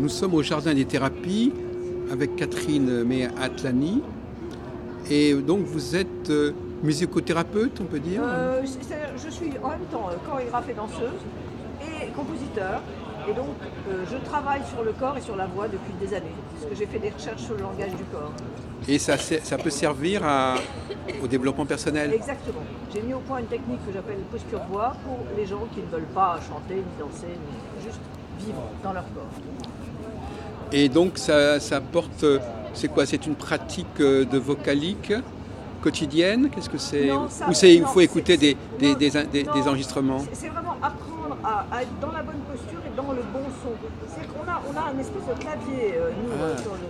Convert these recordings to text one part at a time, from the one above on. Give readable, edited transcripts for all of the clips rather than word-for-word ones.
nous sommes au Jardin des Thérapies avec Catherine Mehatlani. Et donc vous êtes musicothérapeute, on peut dire Je suis en même temps chorégraphe et danseuse et compositeur. Et donc je travaille sur le corps et sur la voix depuis des années. Parce que j'ai fait des recherches sur le langage du corps. Et ça peut servir au développement personnel. Exactement. J'ai mis au point une technique que j'appelle posture voix pour les gens qui ne veulent pas chanter, ni danser, ni juste vivre dans leur corps. Et donc ça porte, c'est quoi? C'est une pratique de vocalique quotidienne? Qu'est-ce que c'est? Non, Ou il faut écouter des enregistrements? C'est vraiment apprendre à être dans la bonne posture et dans le bon son. C'est qu'on a un espèce de clavier,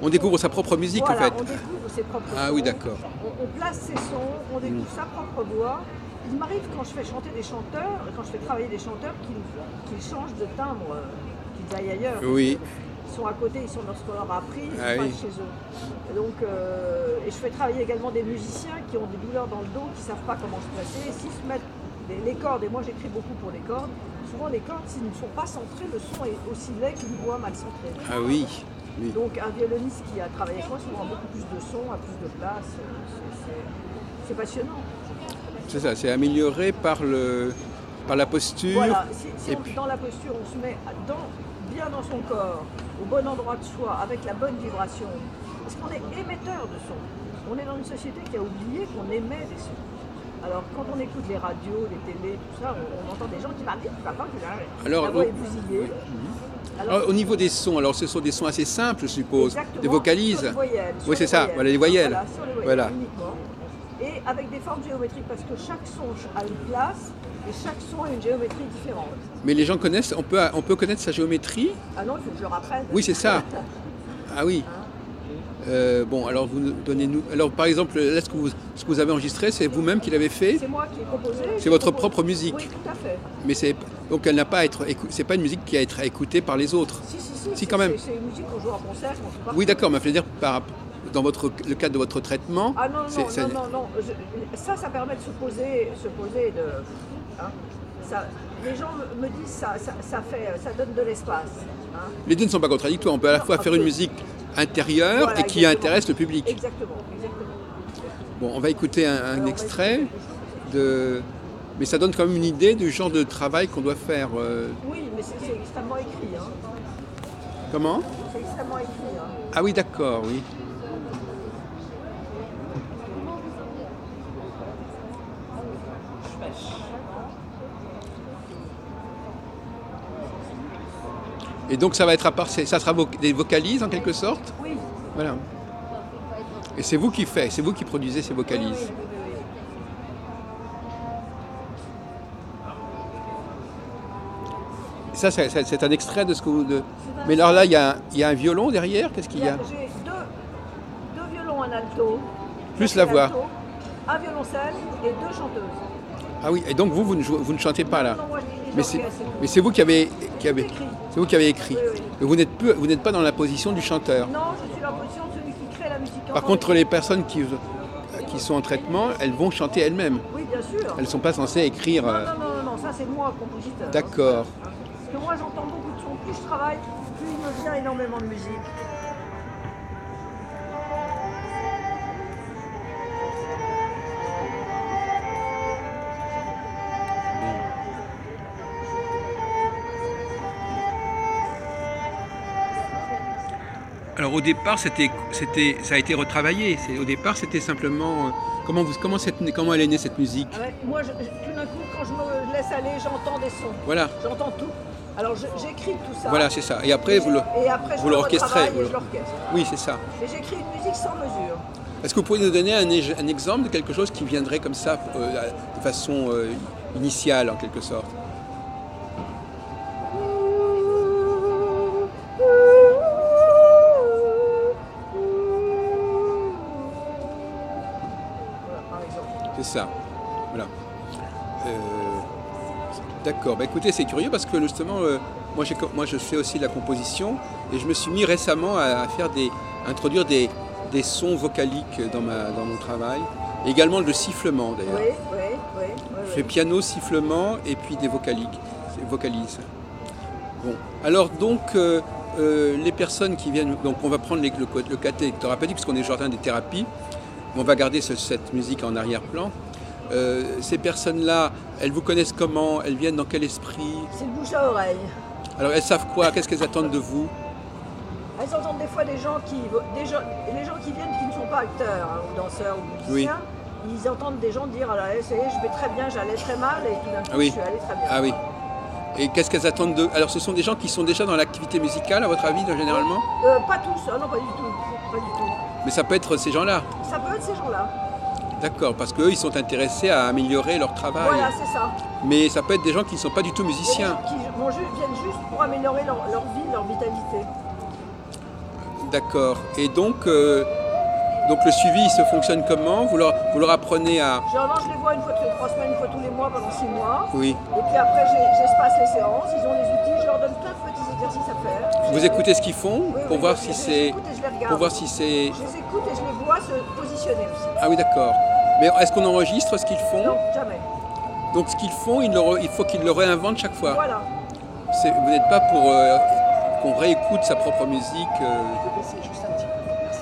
on découvre sa propre musique, voilà, en fait. on découvre ses propres sons. Ah oui, d'accord. On place ses sons, on découvre sa propre voix. Il m'arrive quand je fais chanter des chanteurs, quand je fais travailler des chanteurs, qu'ils changent de timbre, qu'ils aillent ailleurs. Oui. Ils sont à côté, ils sont dans ce qu'on leur a appris, ils Ah sont oui. pas chez eux. Et donc, et je fais travailler également des musiciens qui ont des douleurs dans le dos, qui ne savent pas comment se placer. Et s'ils se mettent les cordes, et moi j'écris beaucoup pour les cordes, souvent les cordes, s'ils ne sont pas centrés, le son est aussi laid qu'une voix mal centrée. Ah oui. Oui. Donc un violoniste qui a travaillé avec moi, souvent beaucoup plus de son, a plus de place. C'est passionnant. C'est ça, c'est amélioré par la posture. Voilà, si dans la posture, on se met bien dans son corps, au bon endroit de soi, avec la bonne vibration, parce qu'on est émetteur de son. On est dans une société qui a oublié qu'on émet des sons. Alors quand on écoute les radios, les télés, tout ça, on entend des gens qui parlent vite, la voix est bousillée. Alors, au niveau des sons, alors ce sont des sons assez simples, je suppose, des vocalises. Sur les voyelles, oui, c'est ça, voilà les voyelles. Voilà, sur les voyelles uniquement. Et avec des formes géométriques, parce que chaque son a une place et chaque son a une géométrie différente. Mais les gens connaissent, on peut connaître sa géométrie? Ah non, il faut que je le rapprenne. Oui, c'est ça. Ah oui. Bon, alors donnez-nous. Alors, par exemple, là, ce que vous avez enregistré, c'est vous-même qui l'avez fait? C'est moi qui ai composé. C'est votre propre musique? Oui, tout à fait. Mais donc elle n'a pas à être. C'est pas une musique qui a à être écoutée par les autres? Si, quand même. C'est une musique qu'on joue en concert, qu'on joue pas. Oui, d'accord, mais je veux dire, dans le cadre de votre traitement. Ah non. Ça permet de se poser les gens me disent ça donne de l'espace. Hein. Les deux ne sont pas contradictoires. On peut à la fois faire une musique intérieure et qui intéresse le public. Exactement. Bon, on va écouter un extrait mais ça donne quand même une idée du genre de travail qu'on doit faire. Oui, mais c'est extrêmement écrit. Hein. Comment? C'est extrêmement écrit. Hein. Ah oui, d'accord, oui. Et donc ça va être ça sera des vocalises en quelque sorte? Oui. Voilà. Et c'est vous qui produisez ces vocalises. Oui. Ça, c'est un extrait de ce que vous... Mais alors là, il y a un violon derrière, qu'est-ce qu'il y a? J'ai deux violons en alto. Plus la voix. Alto, un violoncelle et deux chanteuses. Ah oui, et donc vous ne chantez pas là? Non, moi, mais c'est vous qui avez écrit. Oui. Mais vous n'êtes pas dans la position du chanteur. Non, je suis dans la position de celui qui crée la musique. Par contre, les personnes qui sont en traitement, elles vont chanter elles-mêmes. Oui, bien sûr. Elles ne sont pas censées écrire... Non, ça c'est moi, compositeur. D'accord. Parce que moi j'entends beaucoup de sons. Plus je travaille, plus il me vient énormément de musique. Alors au départ, ça a été retravaillé. Au départ, c'était simplement... Comment elle est née cette musique? Moi, tout d'un coup, quand je me laisse aller, j'entends des sons. Voilà. J'entends tout. Alors j'écris tout ça. Voilà, c'est ça. Et après, vous l'orchestrez. Et je l'orchestre. Oui, c'est ça. Et j'écris une musique sans mesure. Est-ce que vous pourriez nous donner un exemple de quelque chose qui viendrait comme ça, de façon initiale, en quelque sorte? C'est ça. Voilà. D'accord. Bah, écoutez, c'est curieux parce que justement, moi je fais aussi de la composition et je me suis mis récemment à introduire des sons vocaliques dans mon travail. Et également le sifflement d'ailleurs. Oui. Je fais piano, sifflement et puis des vocalises. Bon. Alors donc, les personnes qui viennent, donc on va prendre le côté thérapeutique, puisqu'on est au jardin des thérapies, on va garder cette musique en arrière-plan. Ces personnes-là, elles vous connaissent comment? Elles viennent dans quel esprit? C'est le bouche à oreille. Alors elles savent quoi? Qu'est-ce qu'elles attendent de vous? Elles entendent des fois les gens qui viennent qui ne sont pas acteurs hein, ou danseurs ou musiciens. Oui. Ils entendent des gens dire alors ça y est, je vais très bien, j'allais très mal et tout d'un coup je suis allé très bien. Ah oui. Et qu'est-ce qu'elles attendent de... Alors ce sont des gens qui sont déjà dans l'activité musicale à votre avis généralement? Pas tous, non pas du tout. Pas du tout. Mais ça peut être ces gens-là? Ça peut être ces gens-là. D'accord, parce qu'eux ils sont intéressés à améliorer leur travail. Voilà, c'est ça. Mais ça peut être des gens qui ne sont pas du tout musiciens. Qui viennent juste pour améliorer leur vie, leur vitalité. D'accord. Et donc le suivi, il se fonctionne comment? Vous leur apprenez à... Généralement, je les vois une fois toutes les 3 semaines, une fois tous les mois pendant 6 mois. Oui. Et puis après, j'espace les séances, ils ont les outils, je leur donne plein de petits exercices à faire. Vous écoutez ce qu'ils font pour voir si c'est... Pour voir si c'est... Je les écoute et je les vois se positionner aussi. Ah oui, d'accord. Mais est-ce qu'on enregistre ce qu'ils font? Non, jamais. Donc ce qu'ils font, il faut qu'ils le réinventent chaque fois. Voilà. Vous n'êtes pas pour qu'on réécoute sa propre musique. Je peux baisser juste un petit peu. Merci.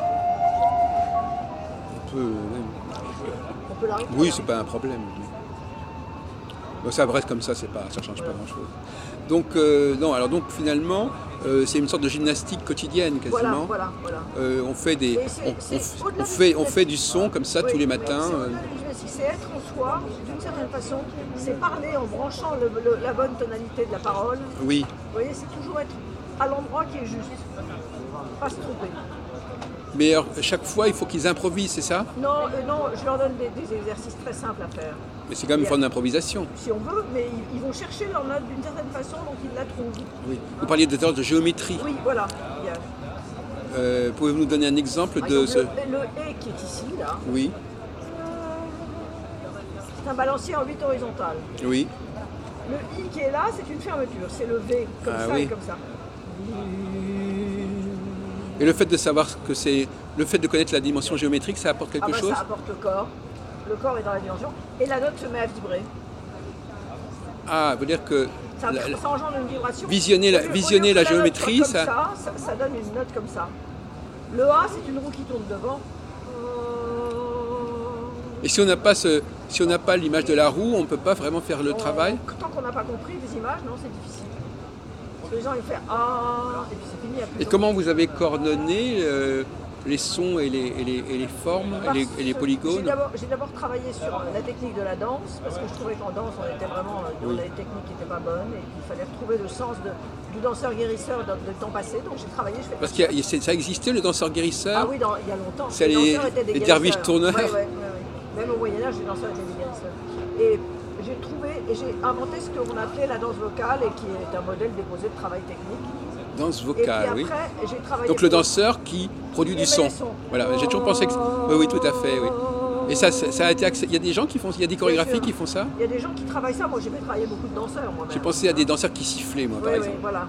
On peut l'arrêter. Oui, c'est pas un problème. Bon, ça reste comme ça, ça change pas grand-chose. Donc donc finalement, c'est une sorte de gymnastique quotidienne quasiment. Voilà. On fait du son comme ça tous les matins. C'est être en soi, d'une certaine façon, c'est parler en branchant la bonne tonalité de la parole. Oui. Vous voyez, c'est toujours être à l'endroit qui est juste, pas se tromper. Mais alors, chaque fois, il faut qu'ils improvisent, c'est ça? Non, je leur donne des exercices très simples à faire. Mais c'est quand même une forme d'improvisation. Si on veut, mais ils vont chercher leur note d'une certaine façon, donc ils la trouvent. Oui. Vous parliez tout à l'heure de géométrie. Oui, voilà. Pouvez-vous nous donner un exemple de ce... Le E qui est ici, là. Oui. C'est un balancier en 8 horizontal. Oui. Le I qui est là, c'est une fermeture. C'est le V, comme ça et comme ça. Et le fait de savoir que c'est... Le fait de connaître la dimension géométrique, ça apporte quelque chose? Ça apporte le corps. Le corps est dans la dimension. Et la note se met à vibrer. Ah, veut dire que... Ça engendre une vibration. Visionner la géométrie, ça donne une note comme ça. Le A, c'est une roue qui tourne devant. Et si on n'a pas l'image de la roue, on ne peut pas vraiment faire le travail? Tant qu'on n'a pas compris les images, non, c'est difficile. Parce que les gens, ils font ah, et puis c'est fini. Et comment vous avez coordonné les sons et les formes et les polygones? J'ai d'abord travaillé sur la technique de la danse, parce que je trouvais qu'en danse, on était vraiment dans des techniques qui n'étaient pas bonnes, et qu'il fallait retrouver le sens du danseur guérisseur de temps passé. Donc j'ai travaillé, parce que ça existait, le danseur guérisseur? Ah oui, il y a longtemps. C'est les derviches tourneurs. Oui. Même au Moyen-Âge, les danseurs étaient des guérisseurs. Et j'ai trouvé, et j'ai inventé ce qu'on appelait la danse vocale, et qui est un modèle déposé de travail technique. Danse vocale, et puis après, oui. J'ai travaillé donc le danseur qui produit du son. Voilà, j'ai toujours pensé que... Oui, tout à fait, oui. Et ça a été il y a des gens qui font... Il y a des chorégraphies qui font ça? Il y a des gens qui travaillent ça. Moi, j'ai fait travailler beaucoup de danseurs, moi-même. J'ai pensé à des danseurs qui sifflaient, moi, par exemple. Oui, voilà.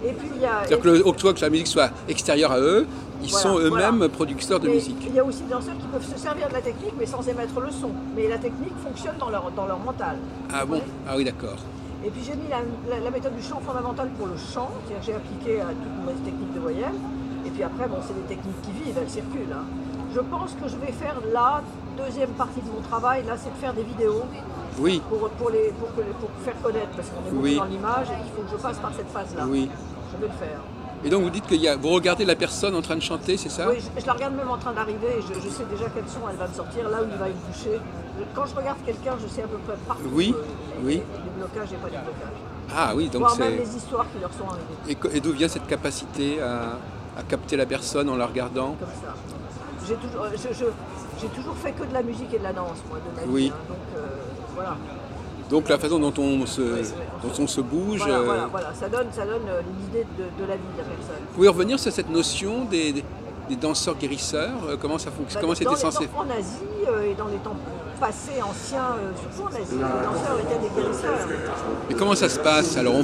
Et puis il y a... C'est-à-dire que la musique soit extérieure à eux, ils sont eux-mêmes producteurs de musique. Il y a aussi des danseurs qui peuvent se servir de la technique, mais sans émettre le son. Mais la technique fonctionne dans leur mental. Ah bon? Ah oui, d'accord. Et puis j'ai mis la méthode du chant fondamental pour le chant, c'est-à-dire que j'ai appliqué à toutes mes techniques de voyelles. Et puis après, c'est des techniques qui vivent, elles circulent. Hein. Je pense que je vais faire la deuxième partie de mon travail, là, c'est de faire des vidéos. Oui. Pour faire connaître, parce qu'on est beaucoup dans l'image et il faut que je passe par cette phase-là. Oui. Je vais le faire. Et donc vous dites que vous regardez la personne en train de chanter, c'est ça? Oui, je la regarde même en train d'arriver et je sais déjà quel son elle va me sortir, là où il va y toucher. Quand je regarde quelqu'un, je sais à peu près partout les blocages et pas les blocages. Ah oui, donc voire même les histoires qui leur sont arrivées. Et d'où vient cette capacité à capter la personne en la regardant? Comme ça. J'ai toujours fait que de la musique et de la danse, moi, de ma vie. Oui. Hein, donc voilà. Donc la façon dont on se bouge... Voilà. Ça donne l'idée de la vie de la personne. Vous pouvez revenir sur cette notion des danseurs guérisseurs? Comment ça fonctionne? Comment c'était censé? En Asie et dans les temps passés, anciens, surtout en Asie, les danseurs étaient des guérisseurs. Mais comment ça se passe? Alors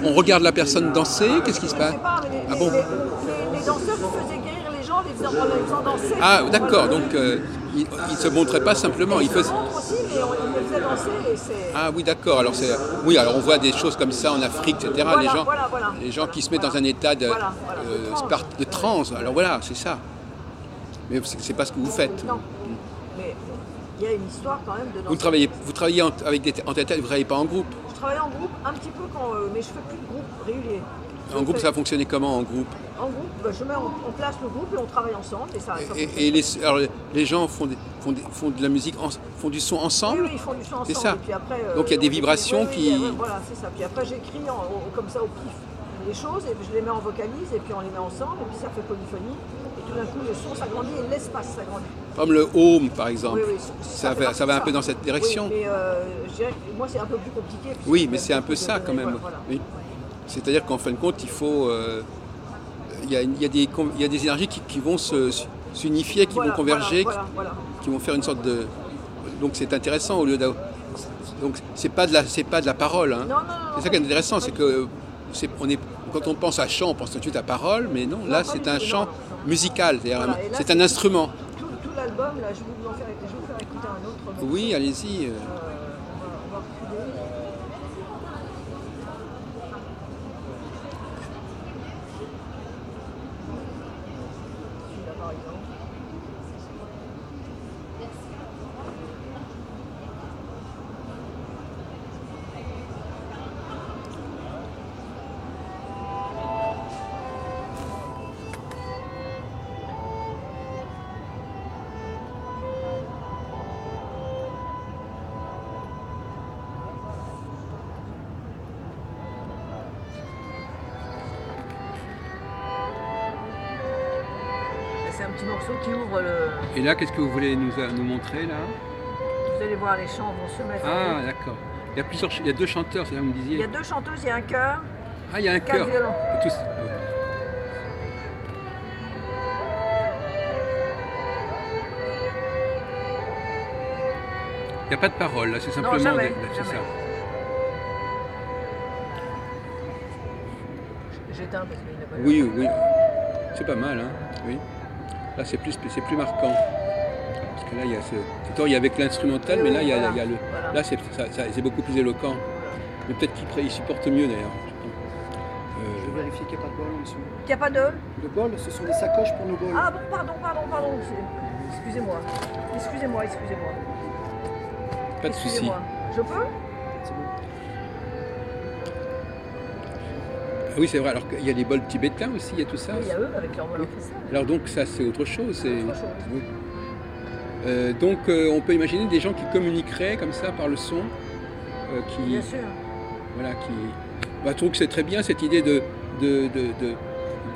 on regarde la personne danser, qu'est-ce qui se passe? Je sais pas, mais les danseurs qui faisaient guérir les gens en les faisant danser. Ah, d'accord, donc il ne se montrait pas simplement. Il se montre aussi, mais on les faisait danser et c'est... Ah oui, d'accord. Alors, oui, alors on voit des choses comme ça en Afrique, etc. Voilà, les gens, voilà. les gens qui se mettent dans un état de, de transe. Alors voilà, c'est ça. Mais c'est pas ce que vous faites. Non, mais il y a une histoire quand même de danse. Vous travaillez avec en tête, vous ne travaillez pas en groupe. Je travaille en groupe un petit peu, mais je fais plus de groupe régulier. En groupe, ça fonctionnait comment en groupe? En groupe, je mets en place le groupe et on travaille ensemble. Et ça alors, les gens font de la musique, font du son ensemble? Oui, ils font du son ensemble. C'est ça. Et puis après, donc il y a des vibrations qui... voilà, c'est ça. Puis après, j'écris comme ça au pif les choses et je les mets en vocalise et puis on les met ensemble et puis ça fait polyphonie. Et tout d'un coup, le son s'agrandit et l'espace s'agrandit. Comme le home, par exemple. Oui, ça va un peu dans cette direction. Oui, mais je dirais que moi, c'est un peu plus compliqué. Oui, mais c'est un peu ça quand même. Voilà. Oui. C'est-à-dire qu'en fin de compte, il faut... il y a des énergies qui vont s'unifier, qui vont converger, qui vont faire une sorte de... Donc c'est intéressant au lieu de... Donc c'est pas de la parole. Hein. Non, c'est ça qui est intéressant, c'est que quand on pense à chant, on pense tout de suite à parole, mais non, là c'est un chant musical, c'est un instrument. Tout l'album, là, je vais vous faire écouter un autre. Oui, allez-y. On va retrouver. Celui-là, par exemple. C'est un petit morceau qui ouvre le... Et là, qu'est-ce que vous voulez nous montrer là? Vous allez voir, les chants vont se mettre... Ah, d'accord. Il y a deux chanteurs, c'est ça que vous me disiez? Il y a deux chanteuses, il y a un chœur. Ah, il y a un chœur. Violon. Tous... Il n'y a pas de parole, là, c'est simplement... Non, jamais, c'est ça. J'éteins parce qu'il n'a pas... Oui. C'est pas mal, hein. Oui. Là, c'est plus marquant. Parce que là, il y a il y a avec l'instrumental, mais là, il y a le... Voilà. Là, c'est beaucoup plus éloquent. Mais peut-être qu'il supporte mieux, d'ailleurs. Je vais vérifier qu'il n'y a pas de bol en dessous. Il n'y a pas de... De bol, ce sont des sacoches pour nos bols. Ah bon, pardon. Excusez-moi. Pas de souci. Je peux? C'est bon. Ah oui, c'est vrai. Alors il y a les bols tibétains aussi, il y a tout ça. Oui, il y a eux avec leur bol orchestral. Alors donc ça, c'est autre chose. C'est autre chose. Oui. Donc on peut imaginer des gens qui communiqueraient comme ça par le son, Bien sûr. Voilà, je trouve que c'est très bien cette idée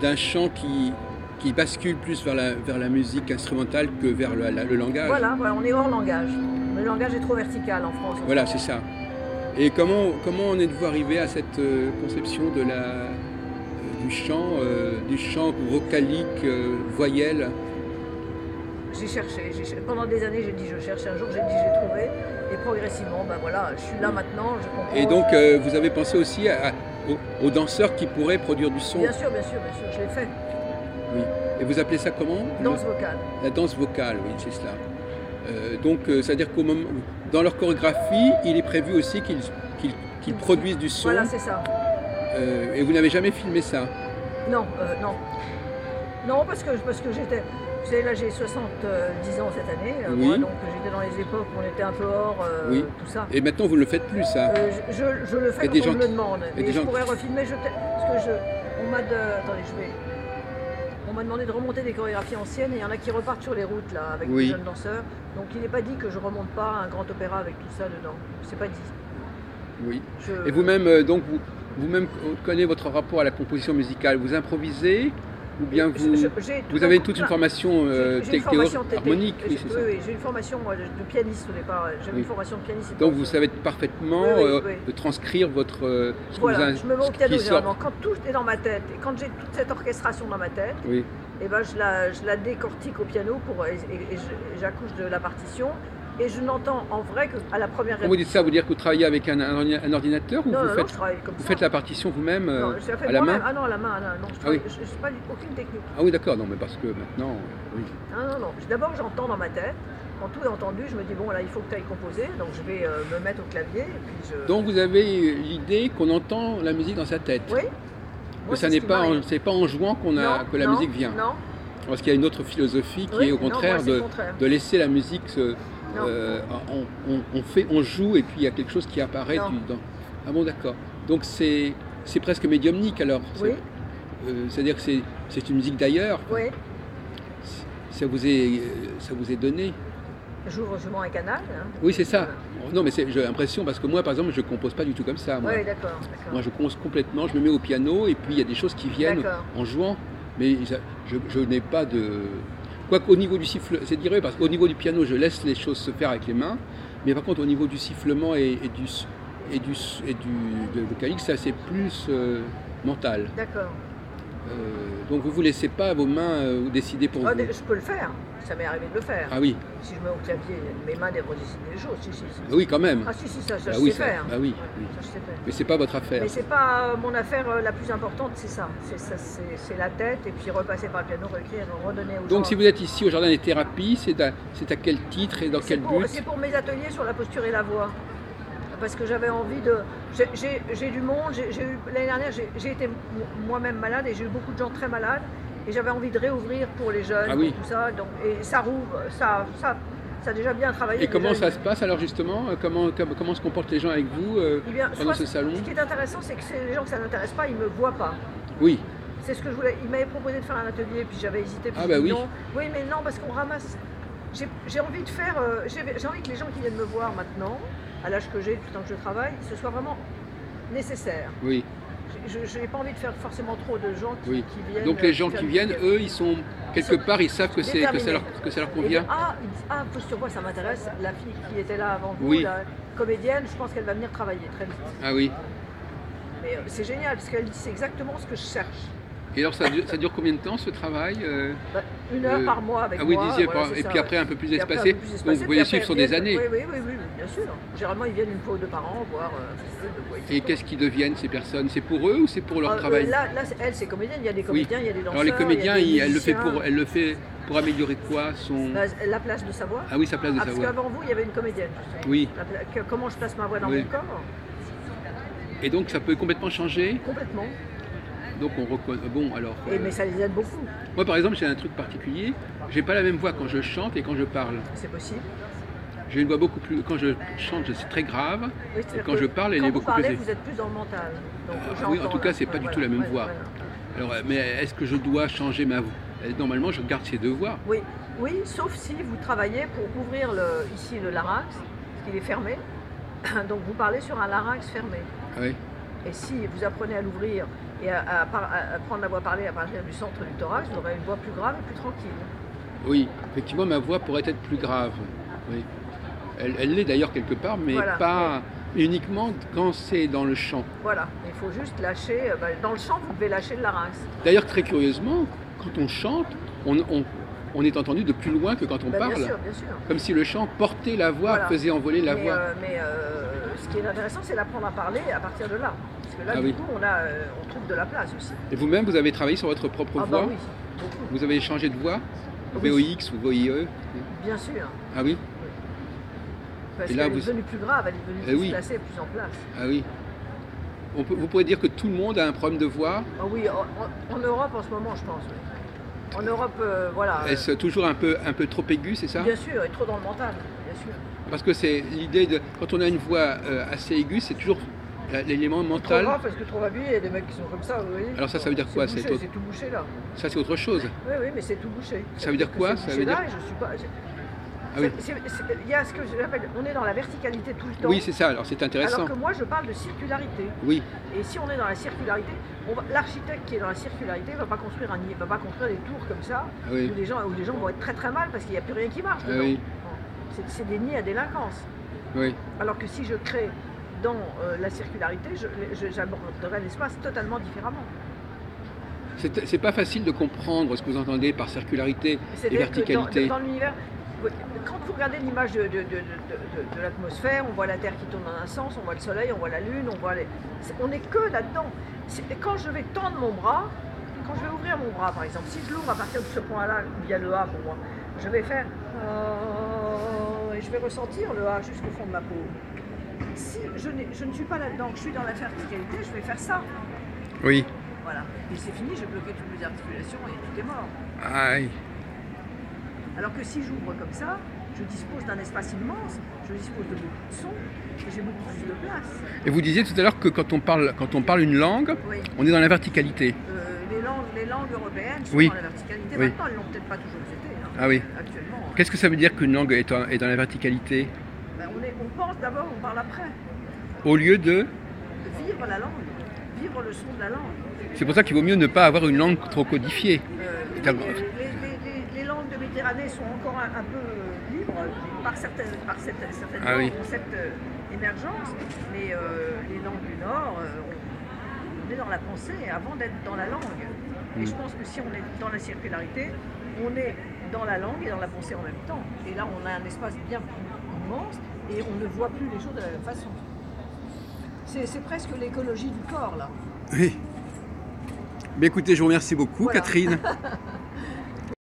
d'un chant qui bascule plus vers la musique instrumentale que vers le langage. Voilà, on est hors langage. Le langage est trop vertical en France. Voilà, c'est ça. Et comment en êtes-vous arrivé à cette conception du chant vocalique, voyelle? J'ai cherché. Pendant des années, j'ai dit je cherche. Un jour, j'ai dit j'ai trouvé. Et progressivement, ben voilà, je suis là maintenant, je comprends. Et donc, vous avez pensé aussi aux danseurs qui pourraient produire du son? Bien sûr, je l'ai fait. Oui. Et vous appelez ça comment? Danse vocale. La danse vocale, oui, c'est cela. Donc, c'est-à-dire dans leur chorégraphie, il est prévu aussi qu'ils produisent du son. Voilà, c'est ça. Et vous n'avez jamais filmé ça? Non. Non, parce que j'étais... Vous savez, là j'ai 70 ans cette année, oui. moi, donc j'étais dans les époques où on était un peu hors oui. tout ça. Et maintenant vous ne le faites plus, ça? Je le fais quand on me le demande. Et je pourrais refilmer, on m'a demandé de remonter des chorégraphies anciennes et il y en a qui repartent sur les routes là avec des jeunes danseurs. Donc il n'est pas dit que je remonte pas un grand opéra avec tout ça dedans. C'est pas dit. Oui. Et vous-même, vous-même connaissez votre rapport à la composition musicale. Vous improvisez ou bien vous avez toute une formation harmonique? Oui, j'ai une formation de pianiste au départ. J'ai une formation de pianiste. Donc vous savez parfaitement transcrire votre... Voilà, je me mets au piano généralement. Quand tout est dans ma tête, et quand j'ai toute cette orchestration dans ma tête, et ben je la décortique au piano et j'accouche de la partition. Et je n'entends en vrai qu'à la première Quand vous dites ça, vous dire que vous travaillez avec un ordinateur ou Non, vous, non, faites, je travaille comme vous ça. faites la partition vous-même Non, je l'ai fait à la moi-même. main? Ah non, à la main, non, Ah oui. je n'ai pas aucune technique. Ah oui, d'accord, non, mais parce que maintenant, oui. Non, non, non. D'abord, j'entends dans ma tête. Quand tout est entendu, je me dis, bon, là, il faut que tu ailles composer. Donc, je vais me mettre au clavier. Et puis Donc vous avez l'idée qu'on entend la musique dans sa tête? Oui. Que Moi, ça c'est n'est ce qui pas, m'arrive. c'est pas en jouant que la Non, musique vient? Non. Parce qu'il y a une autre philosophie qui Oui, est au non, contraire moi, c'est le contraire. de laisser la musique Non. on joue et puis il y a quelque chose qui apparaît Non. Ah bon, d'accord. Donc c'est presque médiumnique alors. Oui. C'est-à-dire que c'est une musique d'ailleurs. Oui. Ça vous est donné. J'ouvre souvent un canal. Hein. Oui, c'est ça. Non, mais j'ai l'impression, parce que moi, par exemple, je compose pas du tout comme ça. Moi, Oui, d'accord. moi je compose complètement, je me mets au piano et puis il y a des choses qui viennent D'accord. en jouant. Mais je n'ai pas de... Quoique au niveau du sifflement, c'est dire parce qu'au niveau du piano, je laisse les choses se faire avec les mains. Mais par contre, au niveau du sifflement et de vocalique, ça c'est plus mental. D'accord. Donc vous laissez pas vos mains décider pour vous. Je peux le faire. Ça m'est arrivé de le faire. Ah oui. Si je mets au clavier, mes mains devraient décider les choses. Si. Oui, quand même. Ah si, ça Bah je oui, sais faire. Bah oui, oui. Ça, je sais faire. Mais c'est pas votre affaire. Mais c'est pas mon affaire la plus importante, c'est ça. C'est la tête et puis repasser par le piano, réécrire, redonner aux gens. Donc si vous êtes ici au Jardin des Thérapies, c'est à quel titre et dans quel but? C'est pour mes ateliers sur la posture et la voix. Parce que j'avais envie de... J'ai du monde, l'année dernière j'ai été moi-même malade et j'ai eu beaucoup de gens très malades. Et j'avais envie de réouvrir pour les jeunes, Ah oui. pour tout ça. Donc, et ça rouvre, ça a déjà bien travaillé. Et comment ça se passe alors justement? Comment se comportent les gens avec vous Eh bien, pendant ce salon? Ce qui est intéressant, c'est que les gens que ça n'intéresse pas, ils ne me voient pas. Oui. C'est ce que je voulais. Il m'avait proposé de faire un atelier, puis j'avais hésité. Puis Ah bah oui. Non. Oui, mais non, parce qu'on ramasse. J'ai envie de faire. J'ai envie que les gens qui viennent me voir maintenant, à l'âge que j'ai, tout le temps que je travaille, ce soit vraiment nécessaire. Oui. Je n'ai pas envie de faire forcément trop de gens qui viennent. Donc les gens qui viennent, eux, ils sont quelque part, ils savent que ça leur convient. Ils disent, posture voix, ça m'intéresse. La fille qui était là avant vous, Oui. la comédienne, je pense qu'elle va venir travailler très vite. Ah oui. Mais c'est génial, parce qu'elle dit c'est exactement ce que je cherche. Et alors ça dure combien de temps ce travail? 1 heure par mois avec ah oui, moi. et puis après un peu plus espacé. Donc vous pouvez suivre sur des années. Oui, bien sûr. Généralement, ils viennent une fois ou deux par an, voir Et qu'est-ce qu'ils deviennent ces personnes? C'est pour eux ou c'est pour leur travail? Là, elle, c'est comédienne. Il y a des comédiens, il y a des danseurs. Alors les comédiens, elle le fait musiciens. pour améliorer quoi? La place de sa voix. Ah oui, sa place de sa Parce voix. qu'avant vous, il y avait une comédienne. Justement. Oui. Comment je place ma voix dans mon corps? Et donc ça peut complètement changer? Complètement. Donc on reconnaît. Bon alors. Mais ça les aide beaucoup. Moi par exemple j'ai un truc particulier. J'ai pas la même voix quand je chante et quand je parle. C'est possible. J'ai une voix beaucoup plus. Quand je chante, c'est très grave. Oui, et quand je parle, elle est beaucoup plus. Quand vous parlez, vous êtes plus dans le mental. Donc, oui, en tout cas, c'est pas du tout la même voix. Alors, mais est-ce que je dois changer ma voix? Normalement, je garde ces deux voix. Oui, sauf si vous travaillez pour ouvrir ici le larynx, parce qu'il est fermé. Donc vous parlez sur un larynx fermé. Oui. Et si vous apprenez à l'ouvrir et à prendre la voix parlée à partir du centre du thorax, vous aurez une voix plus grave et plus tranquille. Oui, effectivement, ma voix pourrait être plus grave. Oui. Elle l'est d'ailleurs quelque part, mais voilà. pas uniquement quand c'est dans le chant. Voilà, il faut juste lâcher. Dans le chant, vous devez lâcher le larynx. D'ailleurs, très curieusement, quand on chante, on est entendu de plus loin que quand on parle. Bien sûr, bien sûr. Comme si le chant portait la voix, faisait envoler la voix. Ce qui est intéressant, c'est d'apprendre à parler à partir de là. Parce que là, du coup, on trouve de la place aussi. Et vous-même, vous avez travaillé sur votre propre voix? Oui, beaucoup. Vous avez changé de voix? Oui. VOX ou VOIE? Bien sûr. Ah oui? Parce qu'elle est devenue plus grave, elle est devenue plus placée, plus en place. Ah oui. Vous pourrez dire que tout le monde a un problème de voix? Ah oui, en Europe en ce moment, je pense. Oui. En Europe, voilà. Est-ce toujours un peu trop aigu, c'est ça? Bien sûr, et trop dans le mental, bien sûr. Parce que c'est l'idée de... Quand on a une voix assez aiguë, c'est toujours l'élément mental. Trop grave, parce que trop appuyé, il y a des mecs qui sont comme ça, vous voyez. Alors ça veut dire quoi? C'est tout bouché là. Ça, c'est autre chose. Oui, mais c'est tout bouché. Ça veut dire quoi? Ça veut dire... Là, je suis pas... Ah oui. Il y a ce que j'appelle, on est dans la verticalité tout le temps. Oui, c'est ça, alors c'est intéressant. Alors que moi, je parle de circularité. Oui. Et si on est dans la circularité, l'architecte qui est dans la circularité ne va pas construire va pas construire des tours comme ça, où les gens vont être très très mal parce qu'il n'y a plus rien qui marche dedans. Oui. C'est des nids à délinquance. Oui. Alors que si je crée dans la circularité, j'aborderai l'espace totalement différemment. C'est pas facile de comprendre ce que vous entendez par circularité et verticalité. Dans l'univers, Quand vous regardez l'image de l'atmosphère, on voit la Terre qui tourne dans un sens, on voit le Soleil, on voit la Lune, on n'est que là-dedans. Quand je vais tendre mon bras, quand je vais ouvrir mon bras par exemple, si je l'ouvre à partir de ce point-là, où il y a le A pour moi, je vais faire et je vais ressentir le A jusqu'au fond de ma peau. Si je ne suis pas là-dedans, que je suis dans la verticalité, je vais faire ça. Oui. Voilà. Et c'est fini, j'ai bloqué toutes mes articulations et tout est mort. Aïe. Alors que si j'ouvre comme ça, je dispose d'un espace immense, je dispose de beaucoup de sons et j'ai beaucoup plus de place. Et vous disiez tout à l'heure que quand on parle une langue, Oui. on est dans la verticalité. Les langues européennes sont Oui. dans la verticalité. Oui. Maintenant, elles l'ont peut-être pas toujours été. Hein, Ah oui. actuellement. Qu'est-ce que ça veut dire qu'une langue est dans la verticalité? Ben, on pense d'abord, on parle après. Au lieu de... De vivre la langue, vivre le son de la langue. C'est pour ça qu'il vaut mieux ne pas avoir une langue trop codifiée. Les langues de Méditerranée sont encore un peu libres par certaines Ah langues oui. ont cette émergence, mais les langues du Nord, on est dans la pensée avant d'être dans la langue. Et je pense que si on est dans la circularité, on est dans la langue et dans la pensée en même temps. Et là, on a un espace bien plus immense et on ne voit plus les choses de la même façon. C'est presque l'écologie du corps, là. Oui. Mais écoutez, je vous remercie beaucoup, Voilà. Catherine.